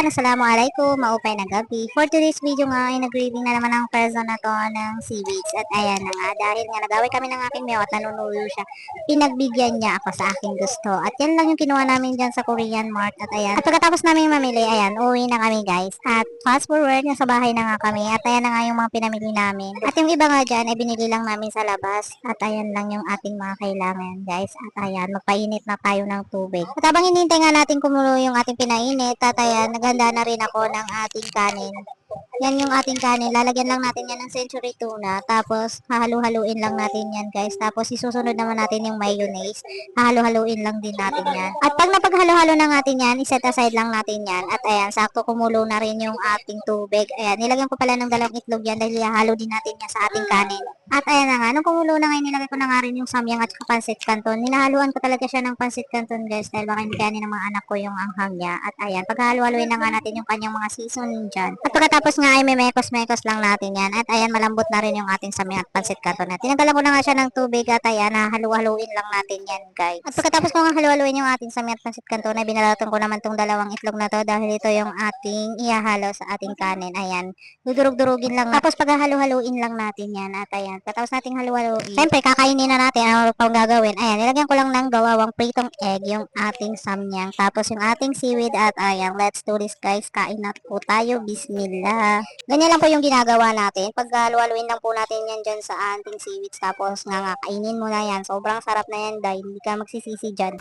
Assalamualaikum, maupay na gabi. For today's video nga ay nag-reading na naman ang person na to ng seaweeds. At ayan na nga, dahil nga nag-away kami ng aking mewa at nanunuyo siya, pinagbigyan niya ako sa aking gusto. At yan lang yung kinuha namin dyan sa Korean Mart. At ayan, at pagkatapos namin mamili, ayan, uwi na kami guys. At fast forward, nasa bahay na nga kami. At ayan na nga yung mga pinamili namin. At yung iba nga dyan ay binili lang namin sa labas. At ayan lang yung ating mga kailangan guys. At ayan, magpainit na tayo ng tubig. At habang hinihintay nga natin kumulo yung ating pinainit, at ayan, naghanda na rin ako ng ating kanin. Yan yung ating kanin. Lalagyan lang natin yan ng century tuna. Tapos, hahalu-haluin lang natin yan, guys. Tapos, isusunod naman natin yung mayonnaise. Hahalu-haluin lang din natin yan. At pag napaghalo-halo na natin yan, iset aside lang natin yan. At ayan, sakto kumulo na rin yung ating tubig. Ayan, nilagyan ko pala ng dalawang itlog yan dahil hahalo din natin yan sa ating kanin. At ayan na nga, nung kumulo na ngayon, nilagay ko na nga rin yung samyang at saka pancit canton. Ninahaluan ko talaga siya ng pancit canton, guys, dahil baka hindi kanin ng mga anak ko yung anghang niya. At ayan, paghalo-haluin na nga natin yung kanyang mga seasoning dyan. At pagkatapos nga ay may mekos-mekos lang natin yan. At ayan, malambot na rin yung ating samyang at pancit canton. At tinanggalan ko na nga siya ng tubig at ayan, halu-haluin lang natin yan, guys. At pagkatapos ko nga halu-haluin yung ating samyang at pancit canton, ay binalatan ko naman tong dalawang itlog na to dahil ito yung ating ihahalo sa ating kanin. Ayan, dudurog-durugin lang. Tapos paghahalu-haluin lang natin yan. At ayan, pagkatapos nating halu-haluin, siyempre kakainin na natin. Ano pang gagawin? Ayan, nilagyan ko lang ng gawawang pritong egg yung ating samyang. Tapos yung ating seaweed at ayan, let's do this guys. Kain na po tayo. Bismillah. Ganyan lang po yung ginagawa natin. Pag halu-haluin lang po natin yan dyan sa ating seaweeds. Tapos nga kainin mo na yan. Sobrang sarap na yan dahil hindi ka magsisisi dyan.